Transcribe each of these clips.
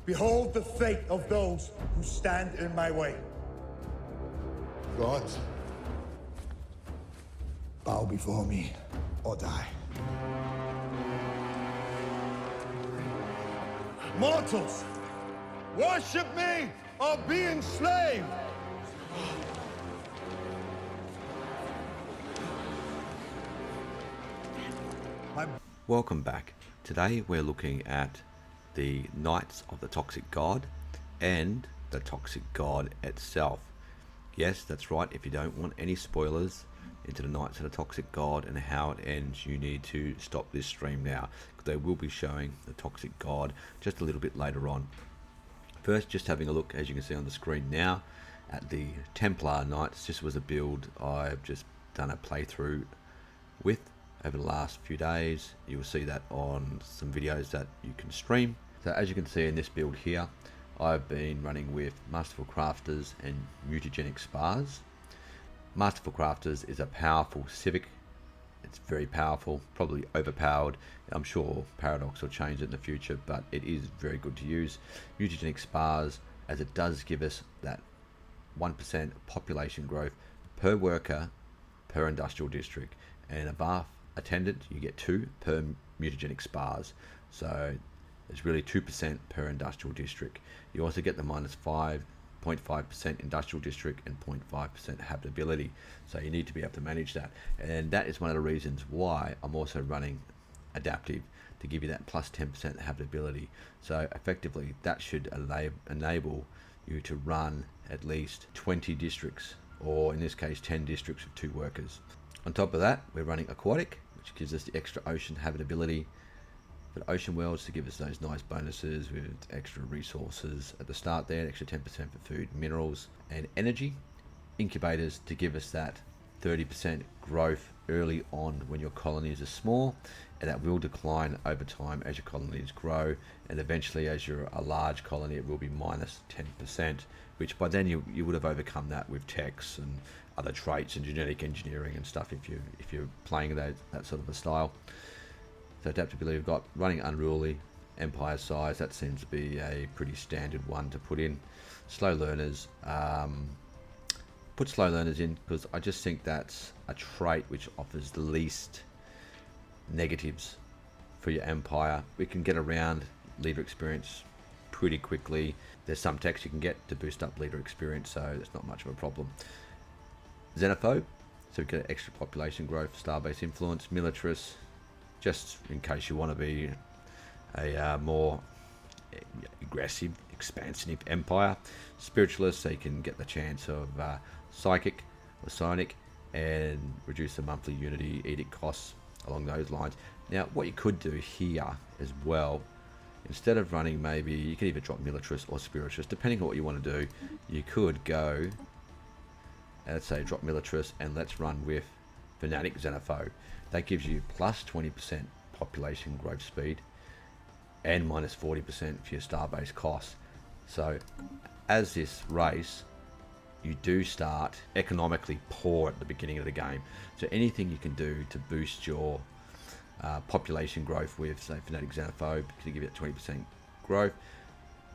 Behold the fate of those who stand in my way. Gods, bow before me or die. Mortals, worship me or be enslaved. Welcome back. Today we're looking at the Knights of the Toxic God and the Toxic God itself. Yes, that's right. If you don't want any spoilers into the Knights of the Toxic God and how it ends, you need to stop this stream now, because they will be showing the Toxic God just a little bit later on. First, just having a look, as you can see on the screen now, at the Templar Knights. This was a build I've just done a playthrough with over the last few days. You will see that on some videos that you can stream. So as you can see in this build here, I've been running with Masterful Crafters and Mutagenic Spars. Masterful Crafters is a powerful civic. It's very powerful, probably overpowered. I'm sure Paradox will change it in the future, but it is very good to use. Mutagenic Spars, as it does give us that 1% population growth per worker per industrial district, and above attendant you get 2 per mutagenic spars, so it's really 2% per industrial district. You also get the minus 5.5% industrial district and 0.5% habitability, so you need to be able to manage that, and that is one of the reasons why I'm also running adaptive, to give you that plus 10% habitability. So effectively that should enable you to run at least 20 districts, or in this case 10 districts with 2 workers. On top of that, we're running aquatic, which gives us the extra ocean habitability for ocean worlds, to give us those nice bonuses with extra resources at the start there, extra 10% for food, minerals and energy. Incubators to give us that 30% growth early on when your colonies are small, and that will decline over time as your colonies grow, and eventually as you're a large colony it will be minus 10%, which by then you would have overcome that with techs and other traits and genetic engineering and stuff if you're playing that sort of a style. So adaptability, we've got running unruly, empire size, that seems to be a pretty standard one to put in. Slow learners, put slow learners in because I just think that's a trait which offers the least negatives for your empire. We can get around leader experience pretty quickly. There's some techs you can get to boost up leader experience, so it's not much of a problem. Xenophobe, so we get extra population growth, star-based influence. Militarist, just in case you want to be a more aggressive, expansive empire. Spiritualist, so you can get the chance of psychic or psionic and reduce the monthly unity edict costs along those lines. Now what you could do here as well, instead of running, maybe you could either drop militarist or spiritualist depending on what you want to do. You could go, let's say drop militarist and let's run with fanatic xenophobe. That gives you plus 20% population growth speed and minus 40% for your star-based costs. So as this race, you do start economically poor at the beginning of the game, so anything you can do to boost your population growth with, say, fanatic xenophobe, to give it 20% growth,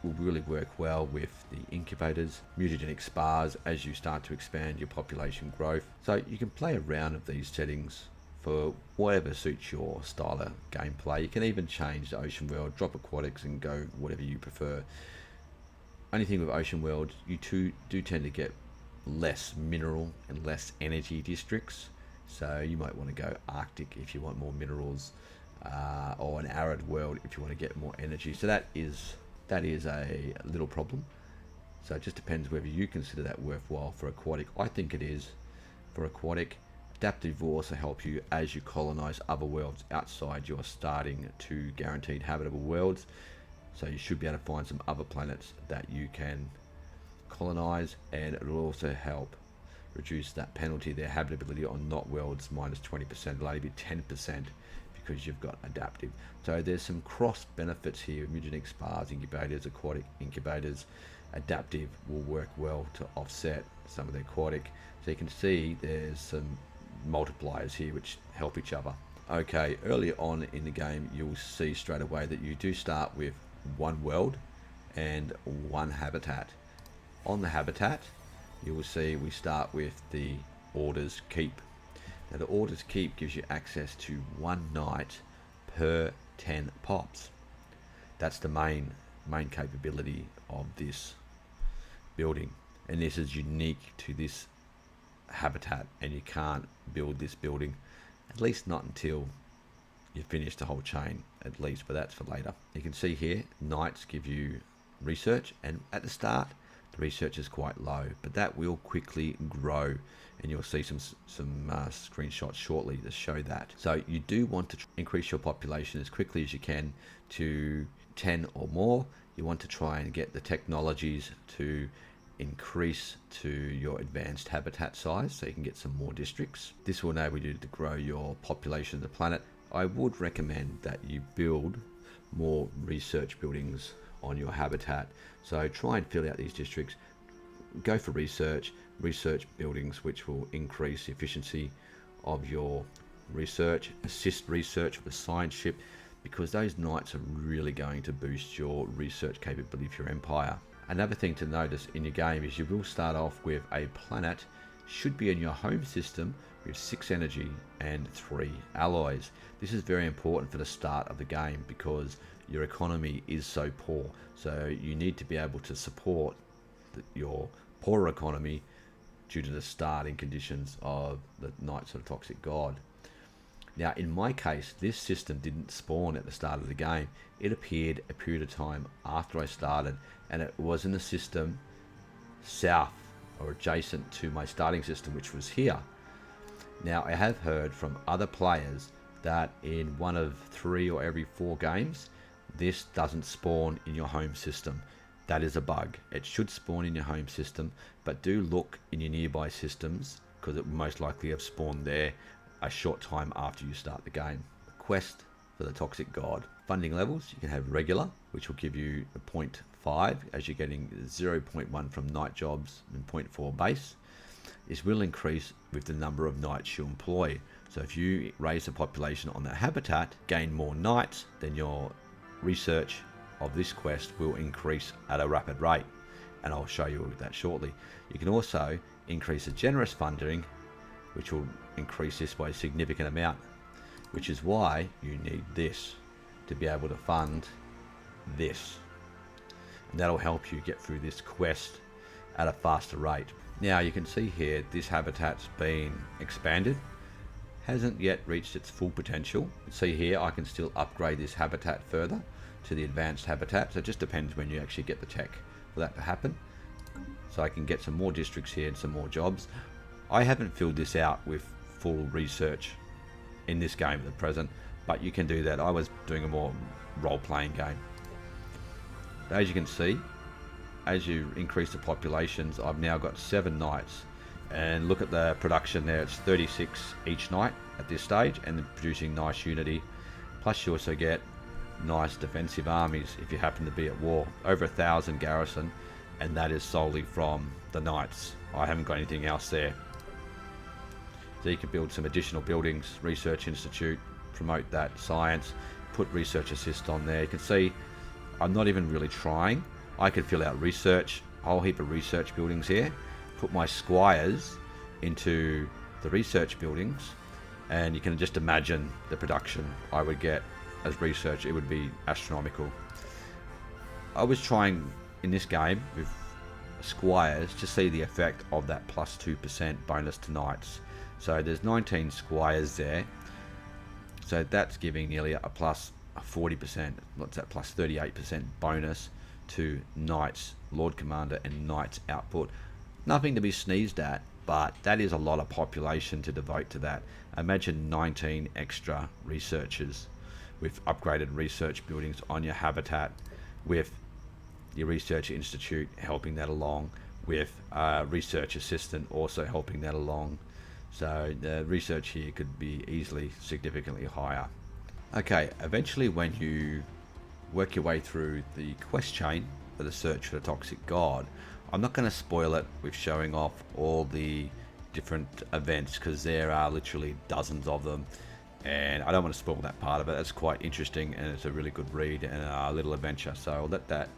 will really work well with the incubators, mutagenic spars, as you start to expand your population growth. So you can play around with these settings for whatever suits your style of gameplay. You can even change the ocean world, drop aquatics and go whatever you prefer. Only thing with ocean world, you do tend to get less mineral and less energy districts, so you might want to go Arctic if you want more minerals, or an arid world if you want to get more energy. So that is a little problem. So it just depends whether you consider that worthwhile for aquatic. I think it is for aquatic. Adaptive will also help you as you colonize other worlds outside your starting 2 guaranteed habitable worlds. So you should be able to find some other planets that you can colonize, and it will also help reduce that penalty, their habitability on not worlds minus 20%. It'll only be 10% because you've got adaptive. So there's some cross benefits here. Mutagenic spars, incubators, aquatic incubators. Adaptive will work well to offset some of the aquatic. So you can see there's some multipliers here which help each other. Okay, earlier on in the game you'll see straight away that you do start with 1 world and 1 habitat. On the habitat, you will see we start with the Orders Keep. Now the Orders Keep gives you access to 1 night per 10 pops. That's the main capability of this building, and this is unique to this habitat, and you can't build this building, at least not until you finish the whole chain at least, but that's for later. You can see here nights give you research, and at the start the research is quite low, but that will quickly grow, and you'll see some screenshots shortly to show that. So you do want to increase your population as quickly as you can to 10 or more. You want to try and get the technologies to increase to your advanced habitat size so you can get some more districts. This will enable you to grow your population of the planet. I would recommend that you build more research buildings on your habitat. So try and fill out these districts. Go for research buildings, which will increase the efficiency of your research, assist research with a science ship, because those knights are really going to boost your research capability for your empire. Another thing to notice in your game is you will start off with a planet, should be in your home system, with 6 energy and 3 alloys. This is very important for the start of the game because your economy is so poor. So you need to be able to support your poorer economy due to the starting conditions of the Knights of the Toxic God. Now, in my case, this system didn't spawn at the start of the game. It appeared a period of time after I started, and it was in the system south or adjacent to my starting system, which was here. Now, I have heard from other players that in one of 3 or every 4 games, this doesn't spawn in your home system. That is a bug. It should spawn in your home system, but do look in your nearby systems because it will most likely have spawned there a short time after you start the game. Quest for the Toxic God. Funding levels, you can have regular, which will give you a 0.5 as you're getting 0.1 from night jobs and 0.4 base. This will increase with the number of knights you employ. So if you raise the population on that habitat, gain more knights, then your research of this quest will increase at a rapid rate, and I'll show you that shortly. You can also increase the generous funding, which will increase this by a significant amount, which is why you need this to be able to fund this, and that'll help you get through this quest at a faster rate. Now you can see here this habitat's been expanded, hasn't yet reached its full potential. See here I can still upgrade this habitat further to the advanced habitat, so it just depends when you actually get the tech for that to happen. So I can get some more districts here and some more jobs. I haven't filled this out with full research in this game at the present, but you can do that. I was doing a more role-playing game. As you can see, as you increase the populations, I've now got 7 knights, and look at the production there. It's 36 each night at this stage, and they're producing nice unity. Plus you also get nice defensive armies if you happen to be at war. Over 1,000 garrison, and that is solely from the knights. I haven't got anything else there. So you can build some additional buildings, research institute, promote that science, put research assist on there. You can see I'm not even really trying. I could fill out research, a whole heap of research buildings here, put my squires into the research buildings, and you can just imagine the production I would get as research. It would be astronomical. I was trying in this game with squires to see the effect of that plus 2% bonus to knights. So there's 19 squires there, so that's giving nearly a plus 40%, what's that, plus 38% bonus to knights, Lord Commander and knights output. Nothing to be sneezed at, but that is a lot of population to devote to that. Imagine 19 extra researchers with upgraded research buildings on your habitat, with your research institute helping that along, with a research assistant also helping that along. So the research here could be easily significantly higher. Okay, eventually when you work your way through the quest chain for the search for the Toxic God, I'm not going to spoil it with showing off all the different events, because there are literally dozens of them, and I don't want to spoil that part of it. It's quite interesting, and it's a really good read and a little adventure, so I'll let that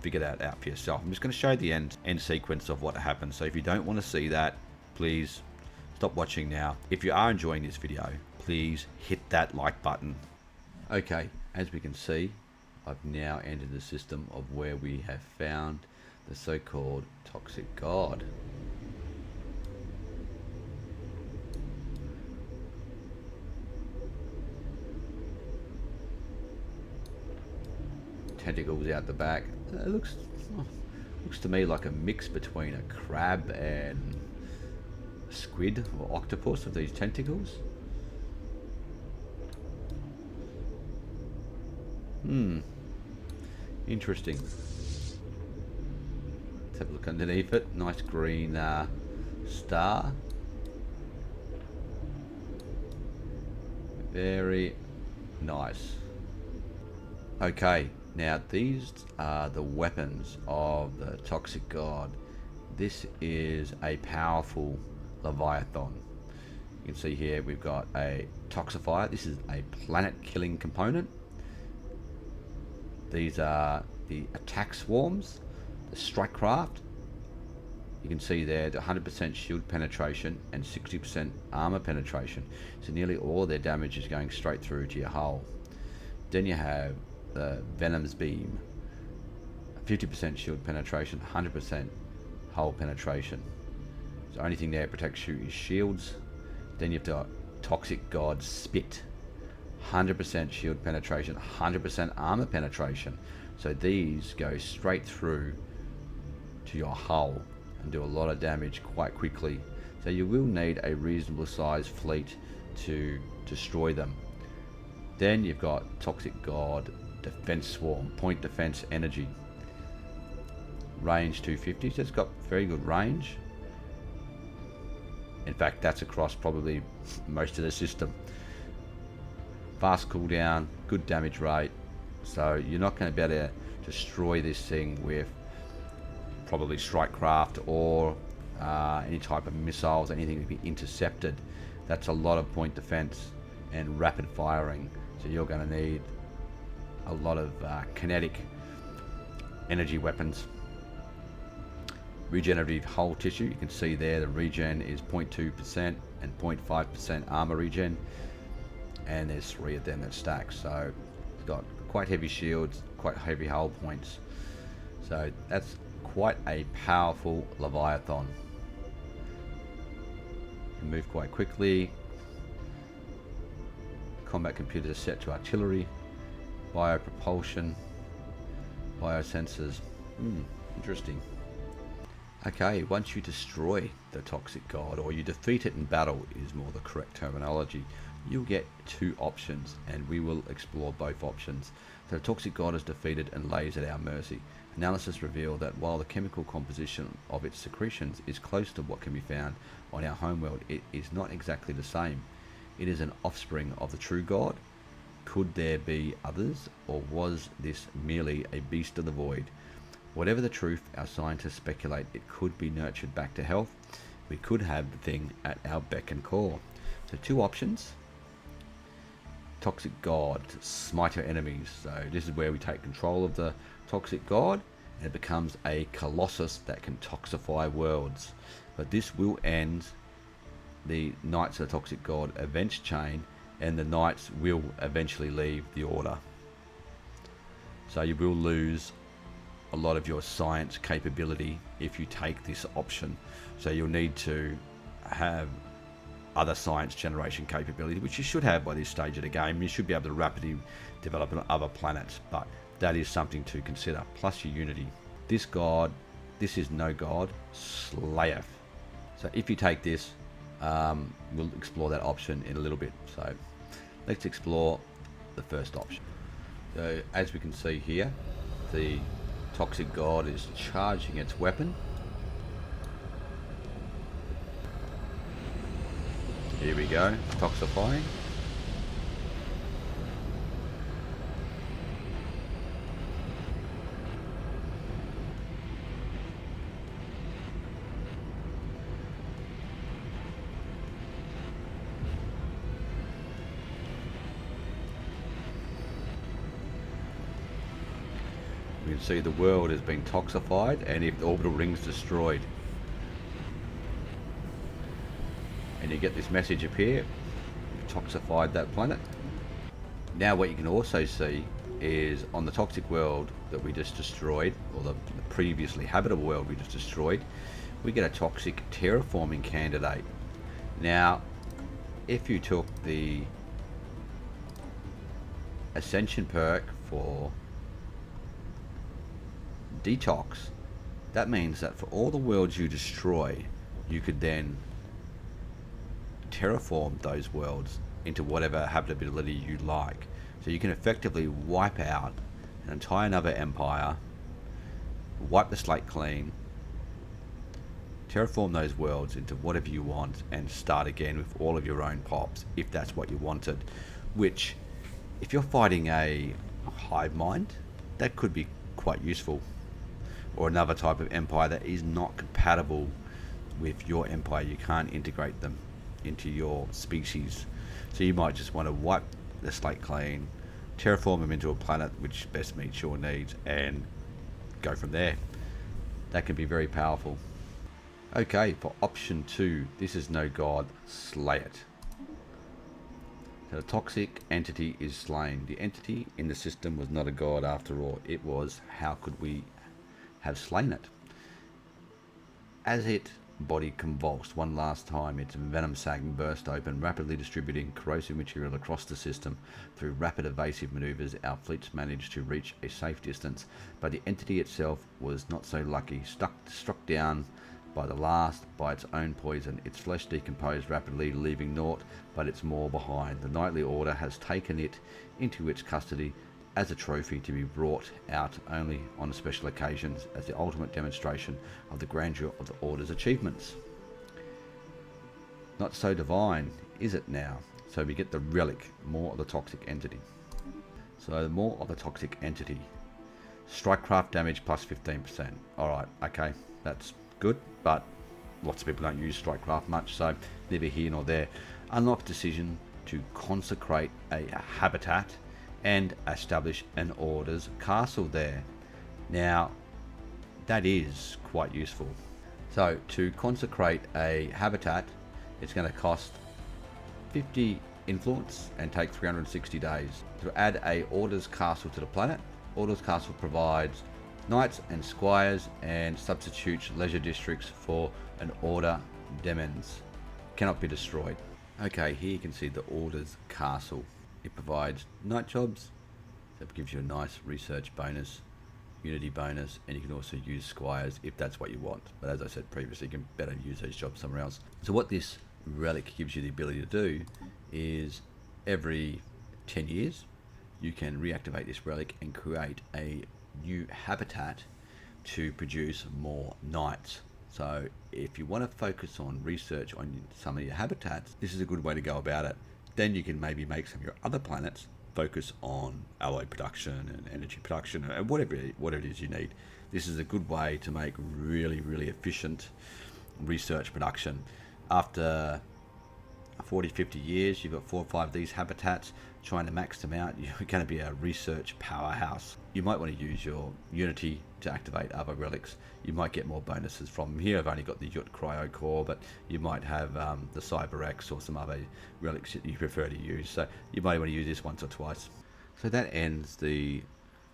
figure that out for yourself. I'm just going to show the end sequence of what happens. So if you don't want to see that, please stop watching now. If you are enjoying this video, please hit that like button. Okay, as we can see, I've now entered the system of where we have found the so-called toxic god. Tentacles out the back. It looks to me like a mix between a crab and a squid or octopus with these tentacles. Interesting. Let's have a look underneath it. Nice green star. Very nice. Okay, now these are the weapons of the toxic god. This is a powerful Leviathan. You can see here we've got a Toxify. This is a planet killing component. These are the attack swarms, the strike craft. You can see there the 100% shield penetration and 60% armor penetration. So nearly all their damage is going straight through to your hull. Then you have the Venom's Beam, 50% shield penetration, 100% hull penetration. So the only thing there protects you is shields. Then you've got Toxic God Spit, 100% shield penetration, 100% armor penetration. So these go straight through to your hull and do a lot of damage quite quickly. So you will need a reasonable sized fleet to destroy them. Then you've got Toxic God Defense Swarm, point defense energy, range 250, so it's got very good range. In fact, that's across probably most of the system. Fast cooldown, good damage rate, so you're not going to be able to destroy this thing with probably strike craft or any type of missiles, anything to be intercepted. That's a lot of point defense and rapid firing, so you're going to need a lot of kinetic energy weapons. Regenerative hull tissue, you can see there the regen is 0.2% and 0.5% armor regen, and there's 3 of them that stack. So it's got quite heavy shields, quite heavy hull points, so that's quite a powerful Leviathan. You can move quite quickly. Combat computers are set to artillery, biopropulsion, biosensors. Interesting. Okay, once you destroy the toxic god, or you defeat it in battle is more the correct terminology, you'll get 2 options, and we will explore both options. So the toxic god is defeated and lays at our mercy. Analysis revealed that while the chemical composition of its secretions is close to what can be found on our homeworld, it is not exactly the same. It is an offspring of the true god. Could there be others, or was this merely a beast of the void? Whatever the truth, our scientists speculate it could be nurtured back to health. We could have the thing at our beck and call. So 2 options. Toxic god, smite our enemies. So this is where we take control of the toxic god, and it becomes a colossus that can toxify worlds. But this will end the Knights of the Toxic God events chain, and the Knights will eventually leave the order. So you will lose a lot of your science capability if you take this option. So you'll need to have other science generation capability, which you should have by this stage of the game. You should be able to rapidly develop on other planets, but that is something to consider. Plus your unity. This god, this is no god, slayeth. So if you take this, we'll explore that option in a little bit. So let's explore the first option. So as we can see here, the toxic god is charging its weapon. Here we go, toxifying. can see the world has been toxified, and if the orbital ring's destroyed. And you get this message appear, you've toxified that planet. Now what you can also see is on the toxic world that we just destroyed, or the previously habitable world we just destroyed, we get a toxic terraforming candidate. Now, if you took the Ascension perk for detox, that means that for all the worlds you destroy, you could then terraform those worlds into whatever habitability you like. So you can effectively wipe out an entire another empire, wipe the slate clean, terraform those worlds into whatever you want, and start again with all of your own pops, if that's what you wanted. Which, if you're fighting a hive mind, that could be quite useful. Or another type of empire that is not compatible with your empire, you can't integrate them into your species. So you might just want to wipe the slate clean, terraform them into a planet which best meets your needs, and go from there. That can be very powerful. Okay, for option 2, this is no god, slay it. So the toxic entity is slain. The entity in the system was not a god after all. It was, how could we have slain it? As its body convulsed one last time, its venom sac burst open, rapidly distributing corrosive material across the system. Through rapid evasive maneuvers, our fleets managed to reach a safe distance, but the entity itself was not so lucky. Struck down by the last by its own poison, its flesh decomposed rapidly, leaving naught but its maw behind. The Knightly Order has taken it into its custody as a trophy to be brought out only on special occasions, as the ultimate demonstration of the grandeur of the Order's achievements. Not so divine, is it now? So we get the relic, more of the toxic entity. So more of the toxic entity. Strikecraft damage plus 15%. Alright, okay, that's good, but lots of people don't use Strikecraft much, so neither here nor there. Unlock decision to consecrate a habitat and establish an Order's castle there. Now, that is quite useful. So to consecrate a habitat, it's going to cost 50 influence and take 360 days. To add a Order's castle to the planet, Order's castle provides knights and squires and substitutes leisure districts for an Order demons. Cannot be destroyed. Okay, here you can see the Order's castle. It provides knight jobs, so it gives you a nice research bonus, unity bonus, and you can also use squires if that's what you want. But as I said previously, you can better use those jobs somewhere else. So what this relic gives you the ability to do is every 10 years you can reactivate this relic and create a new habitat to produce more knights. So if you want to focus on research on some of your habitats, this is a good way to go about it. Then you can maybe make some of your other planets focus on alloy production and energy production and whatever it is you need. This is a good way to make really, really efficient research production. After 40, 50 years, you've got 4 or 5 of these habitats. Trying to max them out, you're going to be a research powerhouse. You might want to use your Unity to activate other relics. You might get more bonuses from here. I've only got the Yut Cryo Core, but you might have the CyberX or some other relics that you prefer to use. So you might want to use this once or twice. So that ends the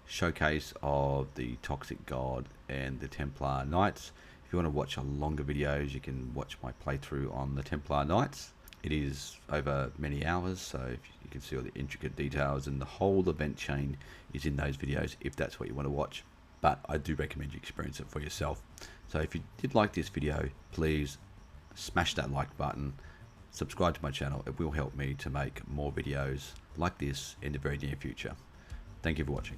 showcase of the Toxic God and the Templar Knights. If you want to watch a longer videos, you can watch my playthrough on the Templar Knights. It is over many hours, so you can see all the intricate details, and the whole event chain is in those videos if that's what you want to watch. But I do recommend you experience it for yourself. So if you did like this video, please smash that like button, subscribe to my channel. It will help me to make more videos like this in the very near future. Thank you for watching.